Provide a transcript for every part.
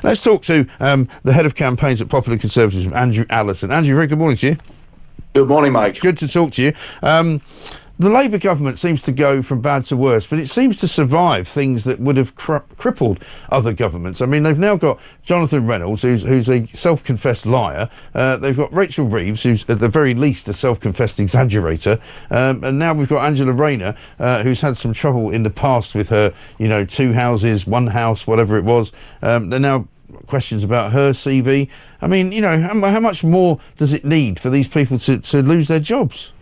Let's talk to the head of campaigns at Popular Conservatism, Andrew Allison. Andrew, very good morning to you. Good morning, Mike. Good to talk to you. The Labour government seems to go from bad to worse, but it seems to survive things that would have crippled other governments. I mean, they've now got Jonathan Reynolds, who's a self-confessed liar. They've got Rachel Reeves, who's at the very least a self-confessed exaggerator. And now we've got Angela Rayner, who's had some trouble in the past with her, 2 houses, 1 house, whatever it was. They're now questions about her CV. I mean, how much more does it need for these people to lose their jobs?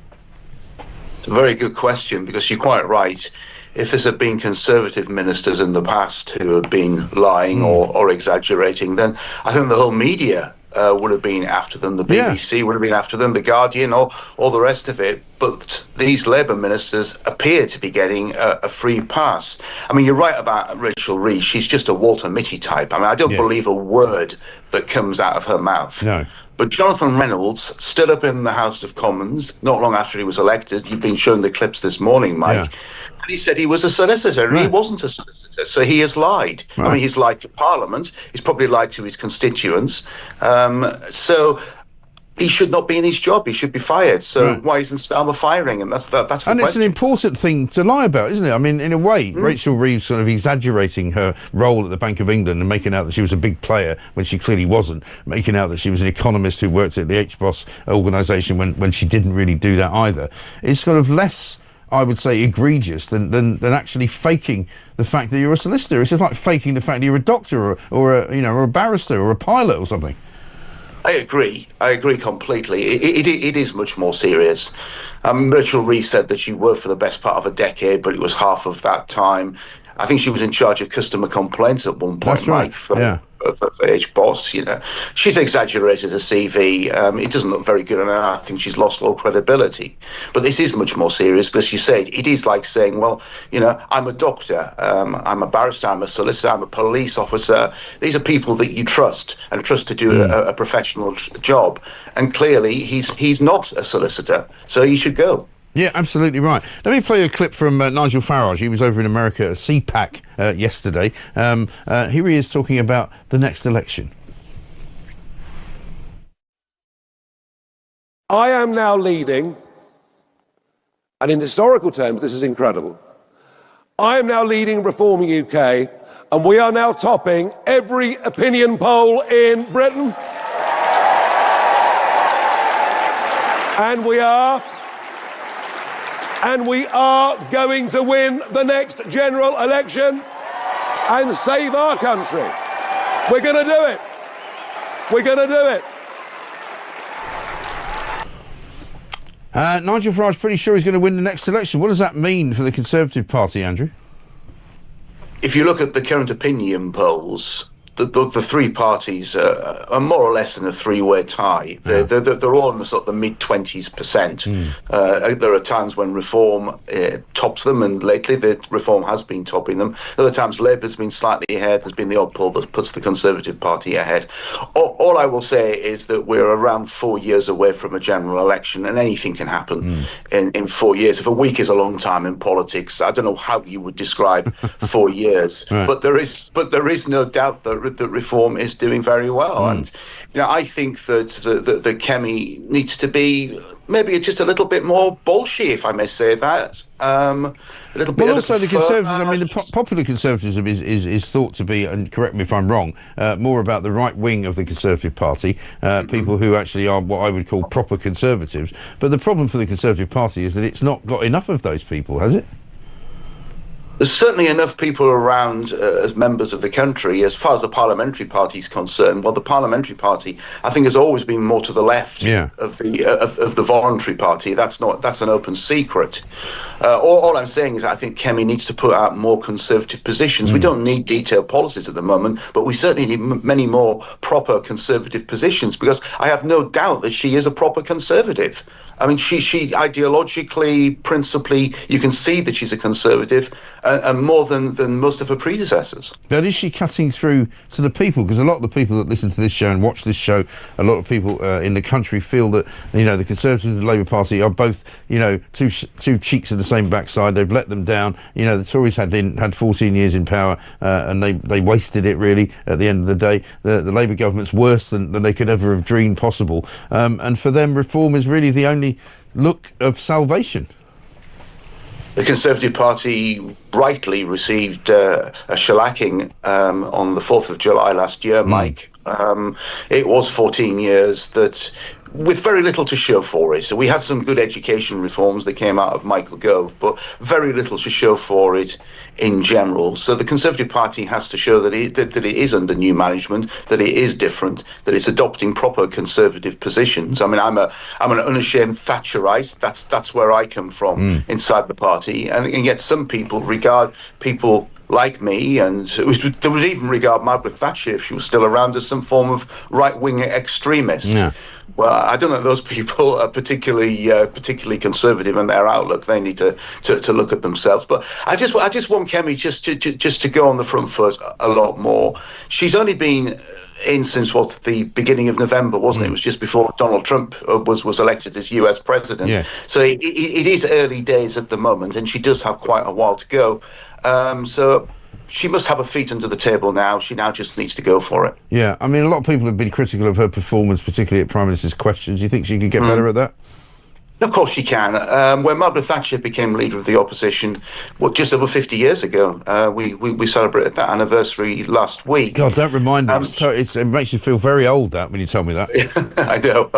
It's a very good question, because you're quite right. If there had been Conservative ministers in the past who had been lying or exaggerating, then I think the whole media would have been after them. The BBC would have been after them, The Guardian, all the rest of it. But these Labour ministers appear to be getting a free pass. I mean, you're right about Rachel Reeves. She's just a Walter Mitty type. I mean, I don't believe a word that comes out of her mouth. No. But Jonathan Reynolds stood up in the House of Commons not long after he was elected. You've been showing the clips this morning, Mike. Yeah. And he said he was a solicitor, and he wasn't a solicitor, so he has lied. Right. I mean, he's lied to Parliament. He's probably lied to his constituents. So he should not be in his job. He should be fired. So why isn't Starmer firing him? That's the question. It's an important thing to lie about, isn't it? I mean, in a way, Rachel Reeves sort of exaggerating her role at the Bank of England and making out that she was a big player when she clearly wasn't, making out that she was an economist who worked at the HBOS organisation when she didn't really do that either. It's sort of less, I would say, egregious than actually faking the fact that you're a solicitor. It's just like faking the fact that you're a doctor or a barrister or a pilot or something. I agree completely. It is much more serious. Rachel Reeves said that she worked for the best part of a decade, but it was half of that time. I think she was in charge of customer complaints at one point. That's right. Mike, for HBOS, she's exaggerated her CV. It doesn't look very good, and I think she's lost all credibility. But this is much more serious, because you say it is like saying, well, I'm a doctor, I'm a barrister, I'm a solicitor, I'm a police officer. These are people that you trust to do a professional job, and clearly he's not a solicitor, so he should go. Yeah, absolutely right. Let me play a clip from Nigel Farage. He was over in America at CPAC yesterday. Here he is talking about the next election. I am now leading, and in historical terms, this is incredible. I am now leading Reform UK, and we are now topping every opinion poll in Britain. And we are going to win the next general election and save our country. We're going to do it. We're going to do it. Nigel Farage pretty sure he's going to win the next election. What does that mean for the Conservative Party, Andrew? If you look at the current opinion polls, the three parties are more or less in a three-way tie. They're all in the sort of the mid-20s%. There are times when Reform tops them, and lately the Reform has been topping them. Other times Labour's been slightly ahead. There's been the odd poll that puts the Conservative Party ahead. All I will say is that we're around 4 years away from a general election, and anything can happen in 4 years. If a week is a long time in politics, I don't know how you would describe 4 years. Right. But there is no doubt that Reform is doing very well, and I think that the Kemi needs to be maybe just a little bit more bolshy, if I may say that. A little bit. Well, also the Conservatives. I mean, the Popular Conservatism is thought to be, and correct me if I'm wrong, more about the right wing of the Conservative Party, people who actually are what I would call proper Conservatives. But the problem for the Conservative Party is that it's not got enough of those people, has it? There's certainly enough people around as members of the country. As far as the Parliamentary Party is concerned, well, the Parliamentary Party, I think, has always been more to the left of the Voluntary Party. That's an open secret. All I'm saying is I think Kemi needs to put out more Conservative positions. We don't need detailed policies at the moment, but we certainly need many more proper Conservative positions, because I have no doubt that she is a proper Conservative. I mean, she ideologically, principally, you can see that she's a Conservative, and more than most of her predecessors. But is she cutting through to the people? Because a lot of the people that listen to this show and watch this show, a lot of people in the country feel that, you know, the Conservatives and the Labour Party are both, you know, two cheeks of the same backside. They've let them down. You know, the Tories had 14 years in power and they wasted it, really, at the end of the day. The Labour government's worse than they could ever have dreamed possible. And for them, reform is really the only look of salvation. The Conservative Party rightly received a shellacking on the 4th of July last year, Mike. It was 14 years that, with very little to show for it. So we had some good education reforms that came out of Michael Gove, but very little to show for it in general. So the Conservative Party has to show that it is under new management, that it is different, that it's adopting proper Conservative positions. I mean, I'm an unashamed Thatcherite. That's where I come from inside the party, and yet some people regard people like me, and they would even regard Margaret Thatcher, if she was still around, as some form of right-wing extremist. Yeah. Well, I don't think those people are particularly conservative in their outlook. They need to look at themselves. But I just want Kemi just to go on the front foot a lot more. She's only been in since the beginning of November, wasn't it? It was just before Donald Trump was elected as US president. Yeah. So it is early days at the moment, and she does have quite a while to go. So she must have her feet under the table now. She now just needs to go for it. Yeah, I mean, a lot of people have been critical of her performance, particularly at Prime Minister's Questions. Do you think she could get better at that? Of course she can. When Margaret Thatcher became leader of the opposition, just over 50 years ago, we celebrated that anniversary last week. God, don't remind me. It makes you feel very old, that, when you tell me that. I know.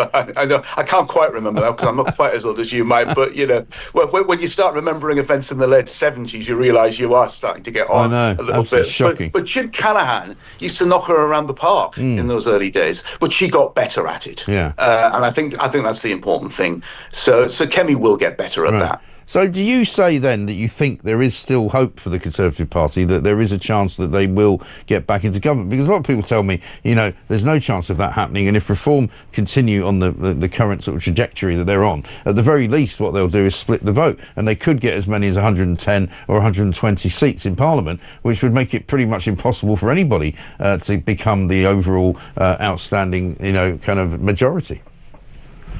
I can't quite remember that because I'm not quite as old as you, Mike. But, you know, when you start remembering events in the late 70s, you realise you are starting to get on a little bit. Shocking. But Jim Callaghan used to knock her around the park in those early days, but she got better at it. Yeah. And I think that's the important thing. So Kemi will get better at that. So do you say then that you think there is still hope for the Conservative Party, that there is a chance that they will get back into government? Because a lot of people tell me, you know, there's no chance of that happening, and if Reform continue on the current sort of trajectory that they're on, at the very least what they'll do is split the vote, and they could get as many as 110 or 120 seats in Parliament, which would make it pretty much impossible for anybody to become the overall outstanding, you know, kind of majority.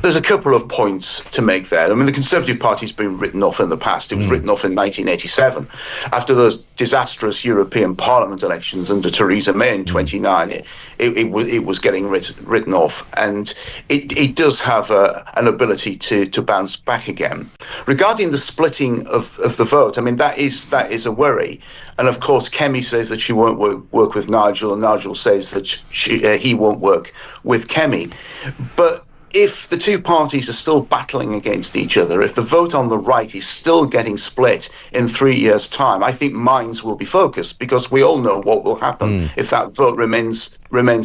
There's a couple of points to make there. I mean, the Conservative Party's been written off in the past. It was written off in 1987. After those disastrous European Parliament elections under Theresa May in 29, it was getting written off. And it does have an ability to bounce back again. Regarding the splitting of the vote, I mean, that is a worry. And of course, Kemi says that she won't work with Nigel, and Nigel says that he won't work with Kemi. But if the two parties are still battling against each other, if the vote on the right is still getting split in 3 years' time, I think minds will be focused, because we all know what will happen if that vote remains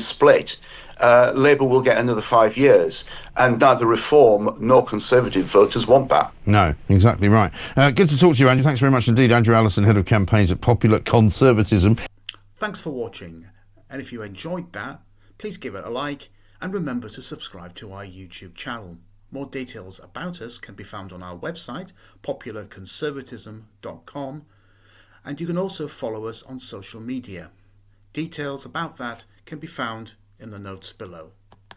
split. Labour will get another 5 years, and neither Reform nor Conservative voters want that. No, exactly right. Good to talk to you, Andrew. Thanks very much indeed. Andrew Allison, Head of Campaigns at Popular Conservatism. Thanks for watching, and if you enjoyed that, please give it a like. And remember to subscribe to our YouTube channel. More details about us can be found on our website, popularconservatism.com, and you can also follow us on social media. Details about that can be found in the notes below.